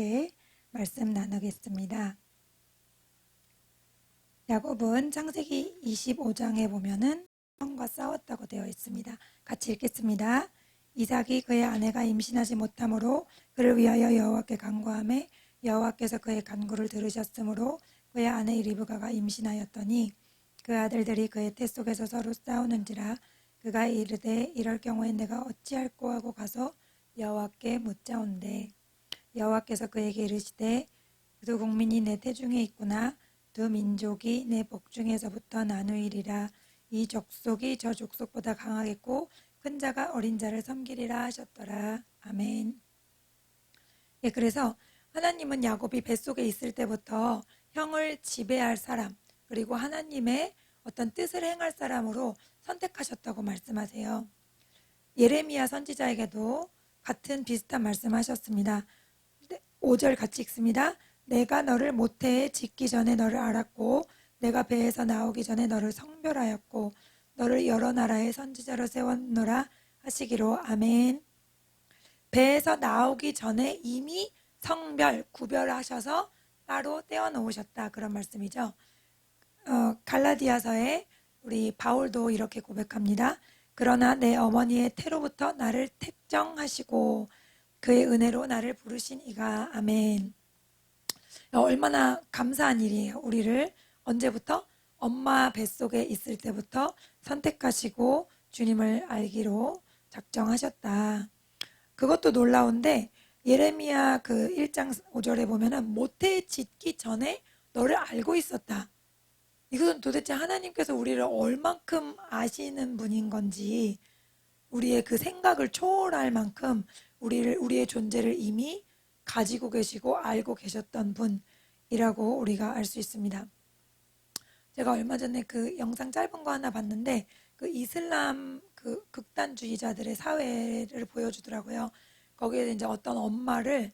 함께 말씀 나누겠습니다. 야곱은 창세기 25장에 보면은 형과 싸웠다고 되어 있습니다. 같이 읽겠습니다. 이삭이 그의 아내가 임신하지 못하므로 그를 위하여 여호와께 간구하매 여호와께서 그의 간구를 들으셨으므로 그의 아내 리브가가 임신하였더니 그 아들들이 그의 태 속에서 서로 싸우는지라 그가 이르되 이럴 경우에 내가 어찌할꼬 하고 가서 여호와께 묻자온대 여호와께서 그에게 이르시되 두 국민이 내 태중에 있구나 두 민족이 내 복중에서부터 나누이리라 이 족속이 저 족속보다 강하겠고 큰 자가 어린 자를 섬기리라 하셨더라. 아멘. 예, 그래서 하나님은 야곱이 뱃속에 있을 때부터 형을 지배할 사람 그리고 하나님의 어떤 뜻을 행할 사람으로 선택하셨다고 말씀하세요. 예레미야 선지자에게도 같은 비슷한 말씀하셨습니다. 5절 같이 읽습니다. 내가 너를 모태에 짓기 전에 너를 알았고 내가 배에서 나오기 전에 너를 성별하였고 너를 여러 나라의 선지자로 세웠노라 하시기로. 아멘. 배에서 나오기 전에 이미 성별, 구별하셔서 따로 떼어놓으셨다 그런 말씀이죠. 갈라디아서에 우리 바울도 이렇게 고백합니다. 그러나 내 어머니의 태로부터 나를 택정하시고 그의 은혜로 나를 부르신 이가. 아멘. 얼마나 감사한 일이에요. 우리를 언제부터? 엄마 뱃속에 있을 때부터 선택하시고 주님을 알기로 작정하셨다. 그것도 놀라운데 예레미야 그 1장 5절에 보면은 모태에 짓기 전에 너를 알고 있었다. 이것은 도대체 하나님께서 우리를 얼만큼 아시는 분인 건지 우리의 그 생각을 초월할 만큼 우리의 존재를 이미 가지고 계시고 알고 계셨던 분이라고 우리가 알 수 있습니다. 제가 얼마 전에 그 영상 짧은 거 하나 봤는데 그 이슬람 그 극단주의자들의 사회를 보여주더라고요. 거기에 이제 어떤 엄마를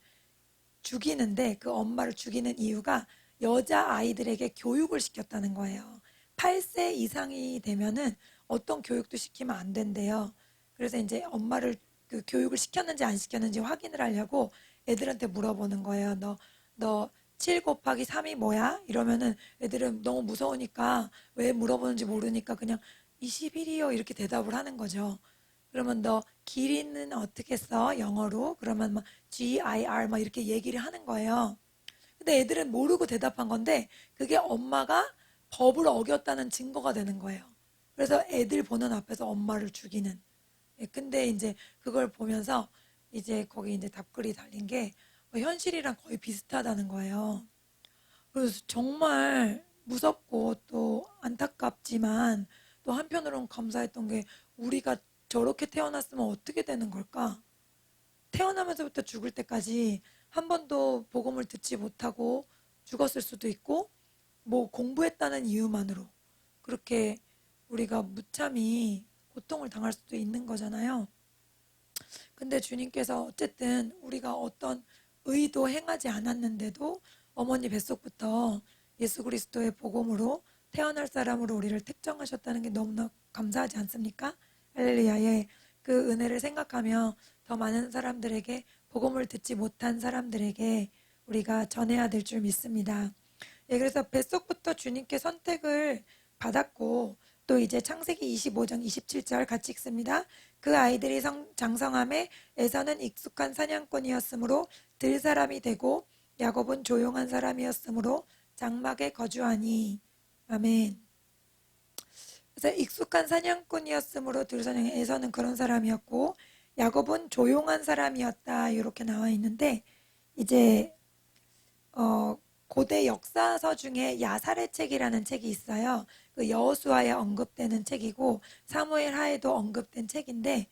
죽이는데 그 엄마를 죽이는 이유가 여자 아이들에게 교육을 시켰다는 거예요. 8세 이상이 되면은 어떤 교육도 시키면 안 된대요. 그래서 이제 엄마를 그 교육을 시켰는지 안 시켰는지 확인을 하려고 애들한테 물어보는 거예요. 너 7 곱하기 3이 뭐야? 이러면은 애들은 너무 무서우니까 왜 물어보는지 모르니까 그냥 21이요 이렇게 대답을 하는 거죠. 그러면 너 길이는 어떻게 써? 영어로? 그러면 막 GIR 막 이렇게 얘기를 하는 거예요. 근데 애들은 모르고 대답한 건데 그게 엄마가 법을 어겼다는 증거가 되는 거예요. 그래서 애들 보는 앞에서 엄마를 죽이는. 예, 근데 이제 그걸 보면서 이제 거기 이제 답글이 달린 게 현실이랑 거의 비슷하다는 거예요. 그래서 정말 무섭고 또 안타깝지만 또 한편으로는 감사했던 게 우리가 저렇게 태어났으면 어떻게 되는 걸까? 태어나면서부터 죽을 때까지 한 번도 복음을 듣지 못하고 죽었을 수도 있고 뭐 공부했다는 이유만으로 그렇게 우리가 무참히 고통을 당할 수도 있는 거잖아요. 근데 주님께서 어쨌든 우리가 어떤 의도 행하지 않았는데도 어머니 뱃속부터 예수 그리스도의 복음으로 태어날 사람으로 우리를 택정하셨다는 게 너무나 감사하지 않습니까? 할렐루야의 그 은혜를 생각하며 더 많은 사람들에게 복음을 듣지 못한 사람들에게 우리가 전해야 될 줄 믿습니다. 예, 그래서 뱃속부터 주님께 선택을 받았고 또 이제 창세기 25장 27절 같이 읽습니다. 그 아이들이 장성함에 에서는 익숙한 사냥꾼이었으므로 들 사람이 되고 야곱은 조용한 사람이었으므로 장막에 거주하니. 아멘. 그래서 익숙한 사냥꾼이었으므로 들 사냥에 에서는 그런 사람이었고 야곱은 조용한 사람이었다 이렇게 나와 있는데 이제 고대 역사서 중에 야살의 책이라는 책이 있어요. 그 여호수아에 언급되는 책이고 사무엘 하에도 언급된 책인데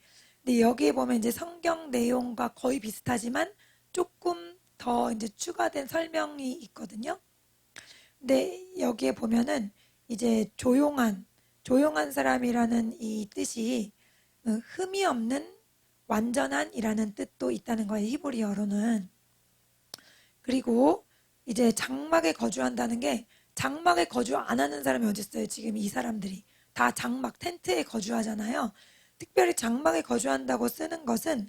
근데 여기에 보면 이제 성경 내용과 거의 비슷하지만 조금 더 이제 추가된 설명이 있거든요. 근데 여기에 보면은 이제 조용한 사람이라는 이 뜻이 흠이 없는 완전한이라는 뜻도 있다는 거예요. 히브리어로는. 그리고 이제 장막에 거주한다는 게 장막에 거주 안 하는 사람이 어디 있어요? 지금 이 사람들이 다 장막 텐트에 거주하잖아요. 특별히 장막에 거주한다고 쓰는 것은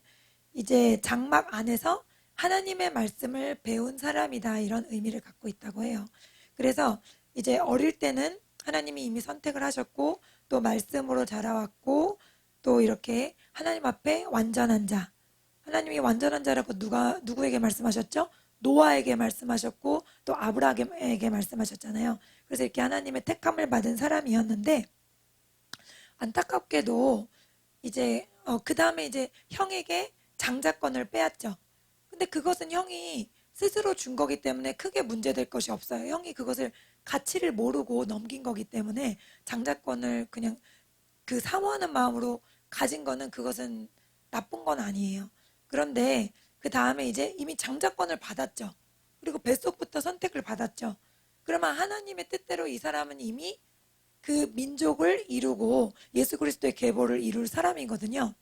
이제 장막 안에서 하나님의 말씀을 배운 사람이다, 이런 의미를 갖고 있다고 해요. 그래서 이제 어릴 때는 하나님이 이미 선택을 하셨고 또 말씀으로 자라왔고 또 이렇게 하나님 앞에 완전한 자, 하나님이 완전한 자라고 누구에게 말씀하셨죠? 노아에게 말씀하셨고 또 아브라함에게 말씀하셨잖아요. 그래서 이렇게 하나님의 택함을 받은 사람이었는데, 안타깝게도 이제 그 다음에 이제 형에게 장자권을 빼앗죠. 근데 그것은 형이 스스로 준 거기 때문에 크게 문제될 것이 없어요. 형이 그것을 가치를 모르고 넘긴 거기 때문에 장자권을 그냥 그 사모하는 마음으로 가진 거는, 그것은 나쁜 건 아니에요. 그런데 그 다음에 이제 이미 장자권을 받았죠. 그리고 뱃속부터 선택을 받았죠. 그러면 하나님의 뜻대로 이 사람은 이미 그 민족을 이루고 예수 그리스도의 계보를 이룰 사람이거든요.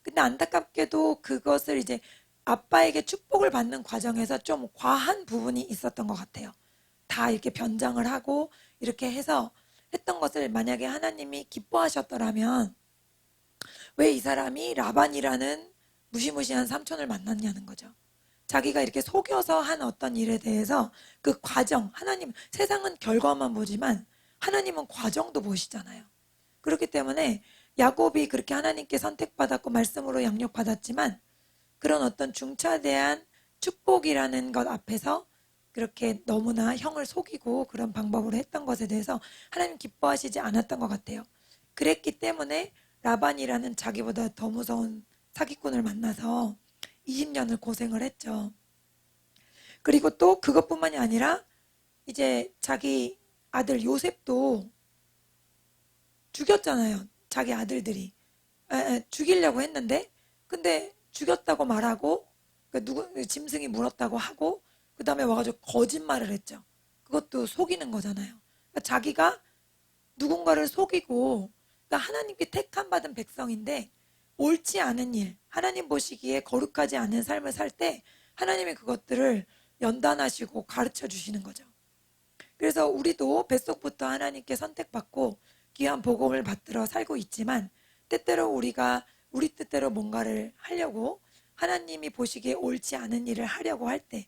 근데 안타깝게도 그것을 이제 아빠에게 축복을 받는 과정에서 좀 과한 부분이 있었던 것 같아요. 다 이렇게 변장을 하고 이렇게 해서 했던 것을 만약에 하나님이 기뻐하셨더라면 왜 이 사람이 라반이라는 무시무시한 삼촌을 만났냐는 거죠. 자기가 이렇게 속여서 한 어떤 일에 대해서 그 과정, 하나님, 세상은 결과만 보지만 하나님은 과정도 보시잖아요. 그렇기 때문에 야곱이 그렇게 하나님께 선택받았고 말씀으로 양육받았지만 그런 어떤 중차대한 축복이라는 것 앞에서 그렇게 너무나 형을 속이고 그런 방법으로 했던 것에 대해서 하나님 기뻐하시지 않았던 것 같아요. 그랬기 때문에 라반이라는 자기보다 더 무서운 사기꾼을 만나서 20년을 고생을 했죠. 그리고 또 그것뿐만이 아니라 이제 자기 아들 요셉도 죽였잖아요. 자기 아들들이 죽이려고 했는데, 근데 죽였다고 말하고 짐승이 물었다고 하고 그 다음에 와가지고 거짓말을 했죠. 그것도 속이는 거잖아요. 그러니까 자기가 누군가를 속이고, 그러니까 하나님께 택함 받은 백성인데 옳지 않은 일, 하나님 보시기에 거룩하지 않은 삶을 살 때 하나님이 그것들을 연단하시고 가르쳐 주시는 거죠. 그래서 우리도 뱃속부터 하나님께 선택받고 귀한 복음을 받들어 살고 있지만 때때로 우리가 우리 뜻대로 뭔가를 하려고, 하나님이 보시기에 옳지 않은 일을 하려고 할 때,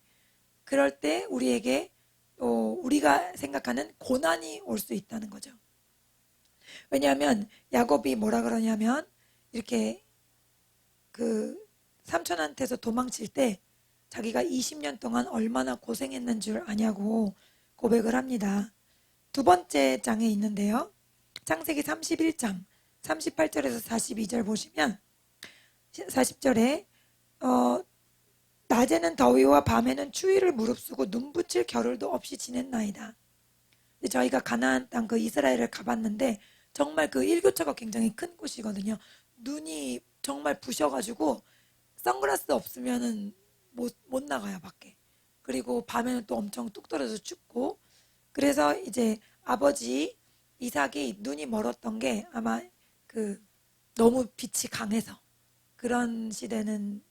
그럴 때 우리에게 우리가 생각하는 고난이 올 수 있다는 거죠. 왜냐하면 야곱이 뭐라 그러냐면 이렇게 그 삼촌한테서 도망칠 때 자기가 20년 동안 얼마나 고생했는 줄 아냐고 고백을 합니다. 두 번째 장에 있는데요. 창세기 31장 38절에서 42절 보시면 40절에 낮에는 더위와 밤에는 추위를 무릅쓰고 눈 붙일 겨를도 없이 지냈나이다. 저희가 가나안 땅 그 이스라엘을 가봤는데 정말 그 일교차가 굉장히 큰 곳이거든요. 눈이 정말 부셔가지고 선글라스 없으면은 못 나가요, 밖에. 그리고 밤에는 또 엄청 뚝 떨어져서 춥고, 그래서 이제 아버지 이삭이 눈이 멀었던 게 아마 그 너무 빛이 강해서, 그런 시대는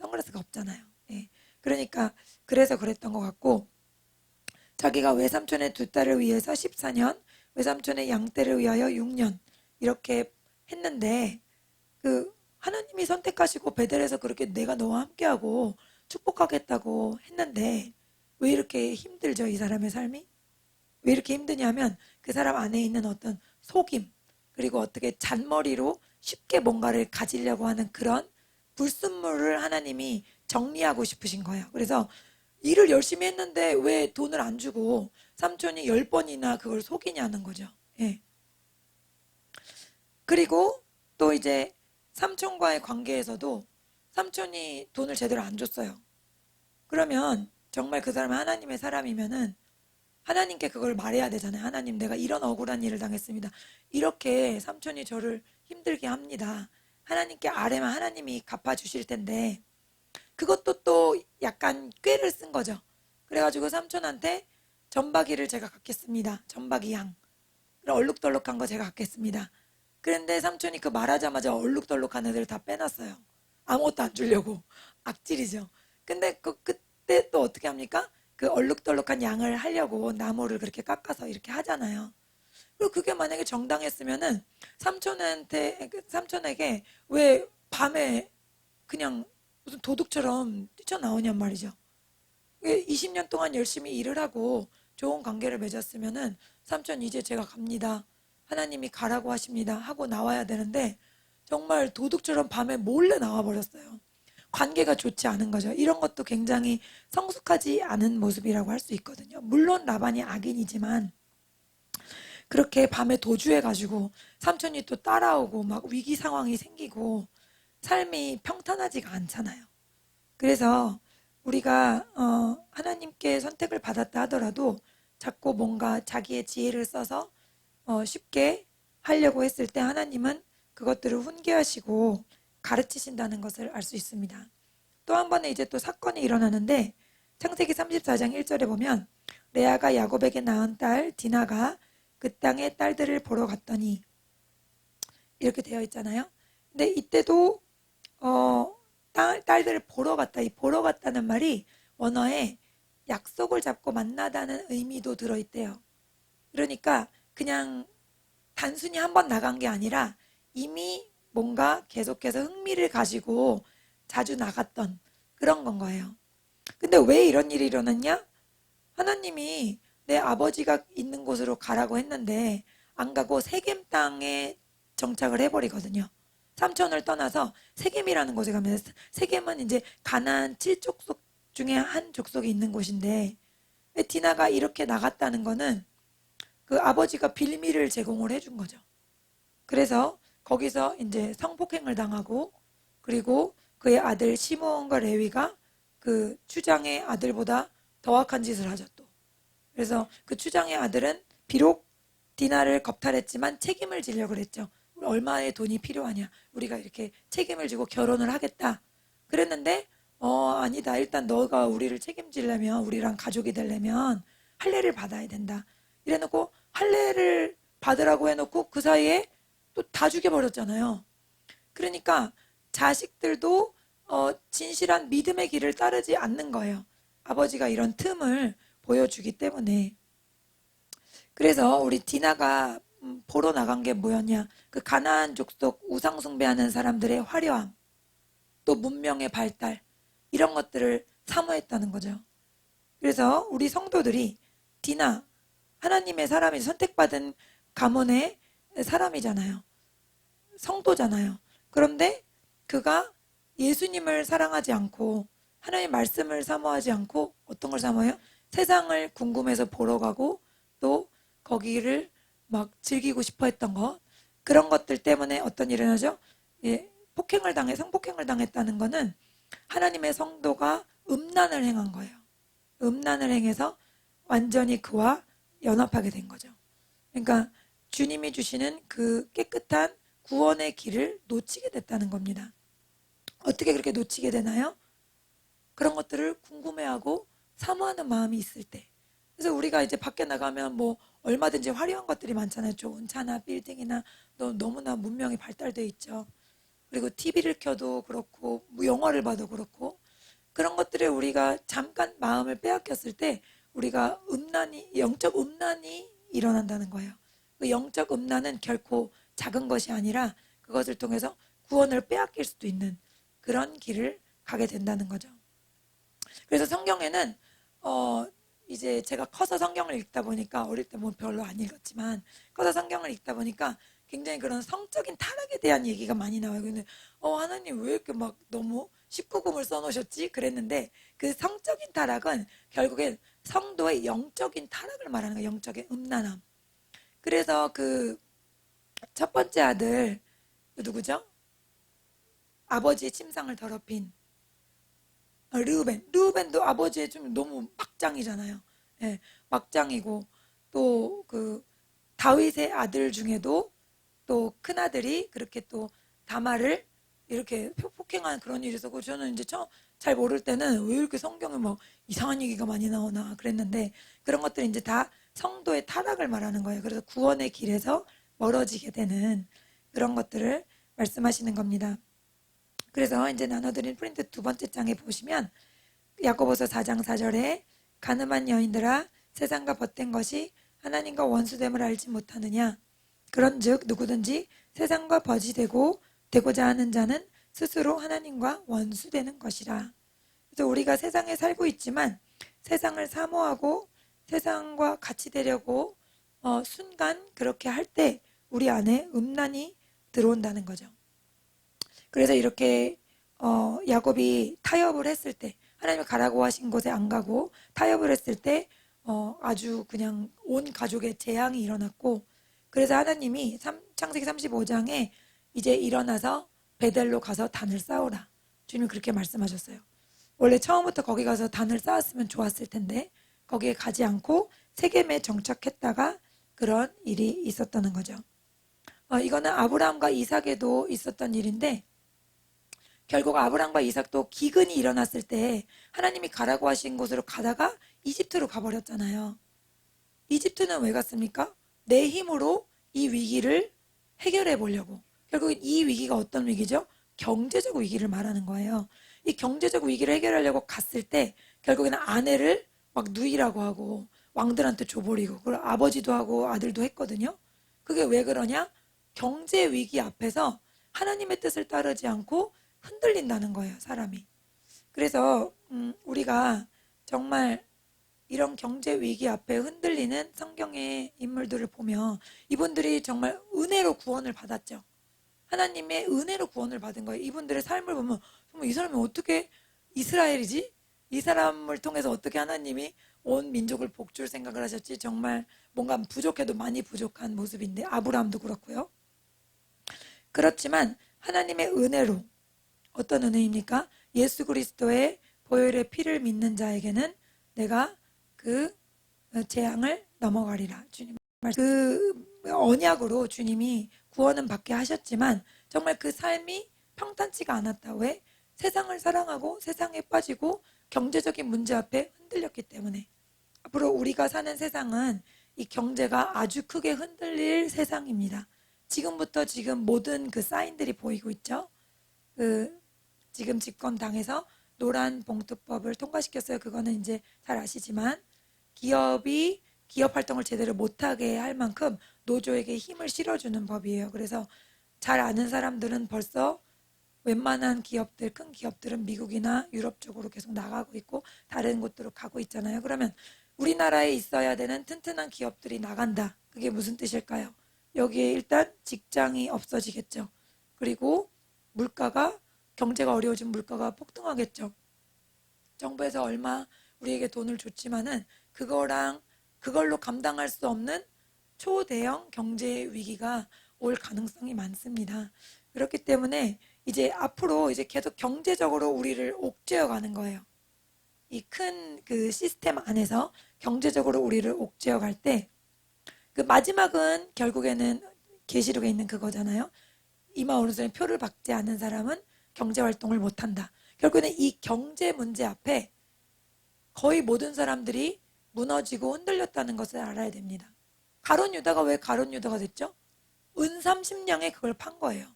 선글라스가 없잖아요. 예. 그러니까 그래서 그랬던 것 같고, 자기가 외삼촌의 두 딸을 위해서 14년, 외삼촌의 양떼를 위하여 6년 이렇게 했는데, 그 하나님이 선택하시고 베델에서 그렇게 내가 너와 함께하고 축복하겠다고 했는데 왜 이렇게 힘들죠, 이 사람의 삶이? 왜 이렇게 힘드냐면 그 사람 안에 있는 어떤 속임, 그리고 어떻게 잔머리로 쉽게 뭔가를 가지려고 하는 그런 불순물을 하나님이 정리하고 싶으신 거예요. 그래서 일을 열심히 했는데 왜 돈을 안 주고 삼촌이 10번이나 그걸 속이냐는 거죠. 예. 그리고 또 이제 삼촌과의 관계에서도 삼촌이 돈을 제대로 안 줬어요. 그러면 정말 그 사람은 하나님의 사람이면은 하나님께 그걸 말해야 되잖아요. 하나님, 내가 이런 억울한 일을 당했습니다. 이렇게 삼촌이 저를 힘들게 합니다. 하나님께 아뢰면 하나님이 갚아주실 텐데, 그것도 또 약간 꾀를 쓴 거죠. 그래가지고 삼촌한테 전박이를 제가 갖겠습니다. 전박이 양. 얼룩덜룩한 거 제가 갖겠습니다. 그런데 삼촌이 그 말하자마자 얼룩덜룩한 애들 다 빼놨어요. 아무것도 안 주려고. 악질이죠. 근데 그때 또 어떻게 합니까? 그 얼룩덜룩한 양을 하려고 나무를 그렇게 깎아서 이렇게 하잖아요. 그리고 그게 만약에 정당했으면은 삼촌에게 왜 밤에 그냥 무슨 도둑처럼 뛰쳐나오냔 말이죠. 20년 동안 열심히 일을 하고 좋은 관계를 맺었으면은 삼촌 이제 제가 갑니다. 하나님이 가라고 하십니다. 하고 나와야 되는데 정말 도둑처럼 밤에 몰래 나와 버렸어요. 관계가 좋지 않은 거죠. 이런 것도 굉장히 성숙하지 않은 모습이라고 할 수 있거든요. 물론 라반이 악인이지만 그렇게 밤에 도주해가지고 삼촌이 또 따라오고 막 위기 상황이 생기고 삶이 평탄하지가 않잖아요. 그래서 우리가 하나님께 선택을 받았다 하더라도 자꾸 뭔가 자기의 지혜를 써서 쉽게 하려고 했을 때 하나님은 그것들을 훈계하시고 가르치신다는 것을 알 수 있습니다. 또 한 번에 이제 또 사건이 일어나는데 창세기 34장 1절에 보면 레아가 야곱에게 낳은 딸 디나가 그 땅의 딸들을 보러 갔더니 이렇게 되어 있잖아요. 근데 이때도 딸들을 보러 갔다. 이 보러 갔다는 말이 원어에 약속을 잡고 만나다는 의미도 들어있대요. 그러니까 그냥 단순히 한번 나간 게 아니라 이미 뭔가 계속해서 흥미를 가지고 자주 나갔던 그런 건 거예요. 근데 왜 이런 일이 일어났냐? 하나님이 내 아버지가 있는 곳으로 가라고 했는데 안 가고 세겜 땅에 정착을 해버리거든요. 삼촌을 떠나서 세겜이라는 곳에 가면 세겜은 이제 가나안 7족속 중에 한 족속이 있는 곳인데 디나가 이렇게 나갔다는 거는 그 아버지가 빌미를 제공을 해준 거죠. 그래서 거기서 이제 성폭행을 당하고 그리고 그의 아들 시므온과 레위가 그 추장의 아들보다 더 악한 짓을 하죠 또. 그래서 그 추장의 아들은 비록 디나를 겁탈했지만 책임을 지려고 그랬죠. 얼마의 돈이 필요하냐. 우리가 이렇게 책임을 지고 결혼을 하겠다. 그랬는데 아니다. 일단 너가 우리를 책임지려면 우리랑 가족이 되려면 할례를 받아야 된다. 이래놓고 할례를 받으라고 해놓고 그 사이에 또 다 죽여버렸잖아요. 그러니까 자식들도 진실한 믿음의 길을 따르지 않는 거예요. 아버지가 이런 틈을 보여주기 때문에. 그래서 우리 디나가 보러 나간 게 뭐였냐? 그 가나안 족속 우상 숭배하는 사람들의 화려함, 또 문명의 발달 이런 것들을 사모했다는 거죠. 그래서 우리 성도들이 디나 하나님의 사람이 선택받은 가문의 사람이잖아요. 성도잖아요. 그런데 그가 예수님을 사랑하지 않고 하나님의 말씀을 사모하지 않고 어떤 걸 사모해요? 세상을 궁금해서 보러 가고 또 거기를 막 즐기고 싶어 했던 것 그런 것들 때문에 어떤 일이 일어나죠? 예, 성폭행을 당했다는 거는 하나님의 성도가 음란을 행한 거예요. 음란을 행해서 완전히 그와 연합하게 된 거죠. 그러니까 주님이 주시는 그 깨끗한 구원의 길을 놓치게 됐다는 겁니다. 어떻게 그렇게 놓치게 되나요? 그런 것들을 궁금해하고 사모하는 마음이 있을 때. 그래서 우리가 이제 밖에 나가면 뭐 얼마든지 화려한 것들이 많잖아요. 좋은 차나 빌딩이나 너무나 문명이 발달돼 있죠. 그리고 TV를 켜도 그렇고 뭐 영화를 봐도 그렇고 그런 것들에 우리가 잠깐 마음을 빼앗겼을 때 우리가 영적 음란이 일어난다는 거예요. 그 영적 음란은 결코 작은 것이 아니라 그것을 통해서 구원을 빼앗길 수도 있는 그런 길을 가게 된다는 거죠. 그래서 성경에는 이제 제가 커서 성경을 읽다 보니까 어릴 때 뭐 별로 안 읽었지만 커서 성경을 읽다 보니까 굉장히 그런 성적인 타락에 대한 얘기가 많이 나와요. 근데 하나님 왜 이렇게 막 너무 19금을 써놓으셨지? 그랬는데 그 성적인 타락은 결국엔 성도의 영적인 타락을 말하는 거예요. 영적인 음란함. 그래서 그 첫 번째 아들 누구죠? 아버지의 침상을 더럽힌 르우벤도 아버지의 좀 너무 막장이잖아요. 예, 막장이고 또 그 다윗의 아들 중에도 또 큰 아들이 그렇게 또 다말을 이렇게 폭행한 그런 일이 있었고 저는 이제 잘 모를 때는 왜 이렇게 성경에 뭐 이상한 얘기가 많이 나오나 그랬는데 그런 것들이 이제 다 성도의 타락을 말하는 거예요. 그래서 구원의 길에서 멀어지게 되는 그런 것들을 말씀하시는 겁니다. 그래서 이제 나눠드린 프린트 두 번째 장에 보시면 야고보서 4장 4절에 가늠한 여인들아 세상과 벗된 것이 하나님과 원수됨을 알지 못하느냐 그런즉 누구든지 세상과 벗이 되고자 하는 자는 스스로 하나님과 원수되는 것이라. 그래서 우리가 세상에 살고 있지만 세상을 사모하고 세상과 같이 되려고 순간 그렇게 할 때 우리 안에 음란이 들어온다는 거죠. 그래서 이렇게 야곱이 타협을 했을 때, 하나님이 가라고 하신 곳에 안 가고 타협을 했을 때 아주 그냥 온 가족의 재앙이 일어났고, 그래서 하나님이 창세기 35장에 이제 일어나서 베델로 가서 단을 쌓으라, 주님이 그렇게 말씀하셨어요. 원래 처음부터 거기 가서 단을 쌓았으면 좋았을 텐데 거기에 가지 않고 세겜에 정착했다가 그런 일이 있었다는 거죠. 이거는 아브라함과 이삭에도 있었던 일인데, 결국 아브라함과 이삭도 기근이 일어났을 때 하나님이 가라고 하신 곳으로 가다가 이집트로 가버렸잖아요. 이집트는 왜 갔습니까? 내 힘으로 이 위기를 해결해 보려고. 결국 이 위기가 어떤 위기죠? 경제적 위기를 말하는 거예요. 이 경제적 위기를 해결하려고 갔을 때 결국에는 아내를 막 누이라고 하고 왕들한테 줘버리고, 그리고 아버지도 하고 아들도 했거든요. 그게 왜 그러냐? 경제 위기 앞에서 하나님의 뜻을 따르지 않고 흔들린다는 거예요, 사람이. 그래서 우리가 정말 이런 경제 위기 앞에 흔들리는 성경의 인물들을 보면 이분들이 정말 은혜로 구원을 받았죠. 하나님의 은혜로 구원을 받은 거예요. 이분들의 삶을 보면 정말 이 사람이 어떻게 이스라엘이지? 이 사람을 통해서 어떻게 하나님이 온 민족을 복줄 생각을 하셨지? 정말 뭔가 부족해도 많이 부족한 모습인데, 아브라함도 그렇고요. 그렇지만 하나님의 은혜로, 어떤 은혜입니까? 예수 그리스도의 보혈의 피를 믿는 자에게는 내가 그 재앙을 넘어가리라. 주님 그 언약으로 주님이 구원은 받게 하셨지만 정말 그 삶이 평탄치가 않았다. 왜? 세상을 사랑하고 세상에 빠지고 경제적인 문제 앞에 흔들렸기 때문에. 앞으로 우리가 사는 세상은 이 경제가 아주 크게 흔들릴 세상입니다. 지금부터 지금 모든 그 사인들이 보이고 있죠. 지금 집권당에서 노란 봉투법을 통과시켰어요. 그거는 이제 잘 아시지만 기업이 기업 활동을 제대로 못하게 할 만큼 노조에게 힘을 실어주는 법이에요. 그래서 잘 아는 사람들은 벌써 웬만한 기업들, 큰 기업들은 미국이나 유럽 쪽으로 계속 나가고 있고 다른 곳으로 가고 있잖아요. 그러면 우리나라에 있어야 되는 튼튼한 기업들이 나간다. 그게 무슨 뜻일까요? 여기에 일단 직장이 없어지겠죠. 그리고 물가가, 경제가 어려워진 물가가 폭등하겠죠. 정부에서 얼마 우리에게 돈을 줬지만은 그걸로 감당할 수 없는 초대형 경제 위기가 올 가능성이 많습니다. 그렇기 때문에 이제 앞으로 이제 계속 경제적으로 우리를 옥죄어 가는 거예요. 이 큰 그 시스템 안에서 경제적으로 우리를 옥죄어 갈 때 그 마지막은 결국에는 계시록에 있는 그거잖아요. 이마 오른손에 표를 받지 않는 사람은 경제 활동을 못 한다. 결국에는 이 경제 문제 앞에 거의 모든 사람들이 무너지고 흔들렸다는 것을 알아야 됩니다. 가룟 유다가 왜 가룟 유다가 됐죠? 은 30냥에 그걸 판 거예요.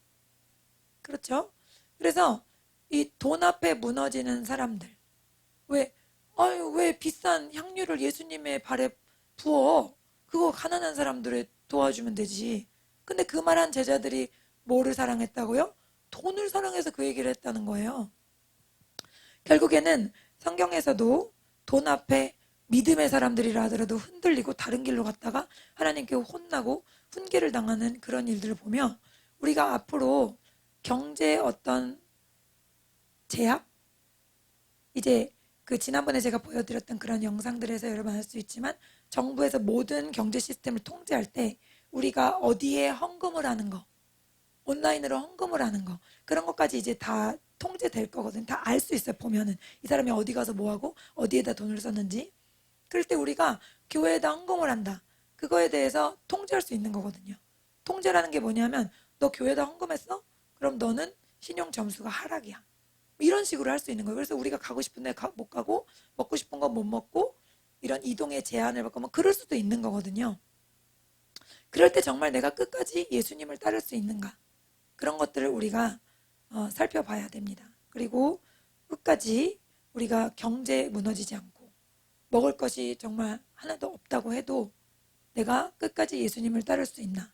그렇죠? 그래서 이 돈 앞에 무너지는 사람들, 왜 비싼 향유를 예수님의 발에 부어? 그거 가난한 사람들을 도와주면 되지. 근데 그 말한 제자들이 뭐를 사랑했다고요? 돈을 사랑해서 그 얘기를 했다는 거예요. 결국에는 성경에서도 돈 앞에 믿음의 사람들이라 하더라도 흔들리고 다른 길로 갔다가 하나님께 혼나고 훈계를 당하는 그런 일들을 보며 우리가 앞으로 경제의 어떤 제약, 이제 그 지난번에 제가 보여드렸던 그런 영상들에서 여러분 알 수 있지만 정부에서 모든 경제 시스템을 통제할 때 우리가 어디에 헌금을 하는 거, 온라인으로 헌금을 하는 거, 그런 것까지 이제 다 통제될 거거든. 다 알 수 있어요. 보면은 이 사람이 어디 가서 뭐 하고 어디에다 돈을 썼는지. 그럴 때 우리가 교회에다 헌금을 한다. 그거에 대해서 통제할 수 있는 거거든요. 통제라는 게 뭐냐면 너 교회에다 헌금했어? 그럼 너는 신용 점수가 하락이야. 이런 식으로 할 수 있는 거예요. 그래서 우리가 가고 싶은 데 못 가고 먹고 싶은 건 못 먹고 이런 이동의 제한을 받고 뭐 그럴 수도 있는 거거든요. 그럴 때 정말 내가 끝까지 예수님을 따를 수 있는가? 그런 것들을 우리가 살펴봐야 됩니다. 그리고 끝까지 우리가 경제에 무너지지 않고 먹을 것이 정말 하나도 없다고 해도 내가 끝까지 예수님을 따를 수 있나?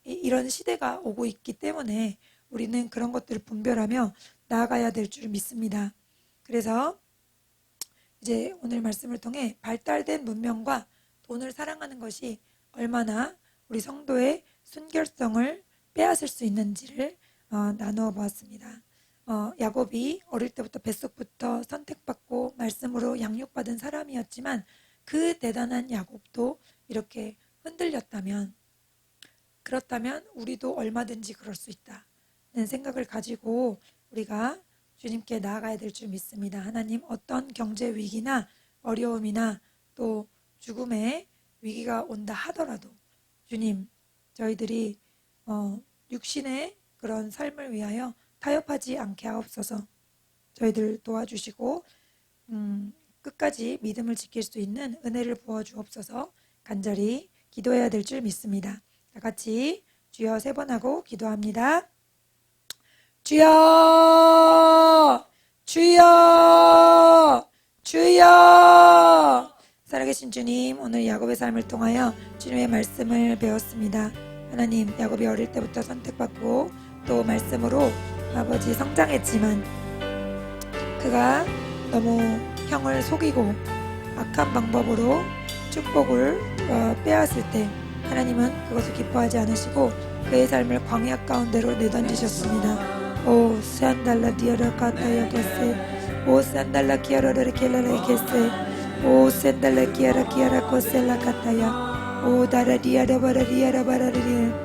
이런 시대가 오고 있기 때문에 우리는 그런 것들을 분별하며 나아가야 될 줄 믿습니다. 그래서 이제 오늘 말씀을 통해 발달된 문명과 돈을 사랑하는 것이 얼마나 우리 성도의 순결성을 빼앗을 수 있는지를 나누어 보았습니다. 야곱이 어릴 때부터 뱃속부터 선택받고 말씀으로 양육받은 사람이었지만 그 대단한 야곱도 이렇게 흔들렸다면, 그렇다면 우리도 얼마든지 그럴 수 있다는 생각을 가지고 우리가 주님께 나아가야 될 줄 믿습니다. 하나님, 어떤 경제 위기나 어려움이나 또 죽음의 위기가 온다 하더라도 주님, 저희들이 육신의 그런 삶을 위하여 타협하지 않게 하옵소서. 저희들 도와주시고 끝까지 믿음을 지킬 수 있는 은혜를 부어주옵소서. 간절히 기도해야 될 줄 믿습니다. 다 같이 주여 3번 하고 기도합니다. 주여, 주여, 주여. 살아계신 주님, 오늘 야곱의 삶을 통하여 주님의 말씀을 배웠습니다. 하나님, 야곱이 어릴 때부터 선택받고 또 말씀으로 아버지 성장했지만 그가 너무 형을 속이고 악한 방법으로 축복을 빼앗을 때 하나님은 그것을 기뻐하지 않으시고 그의 삶을 광야 가운데로 내던지셨습니다. 오 산달라 디아라 카타야 게세, 오 산달라 키아라르 켈라라 게세, 오 산달라 키아라 코셀라 카타야, 오 다라 디아라 바라 디아라 바라리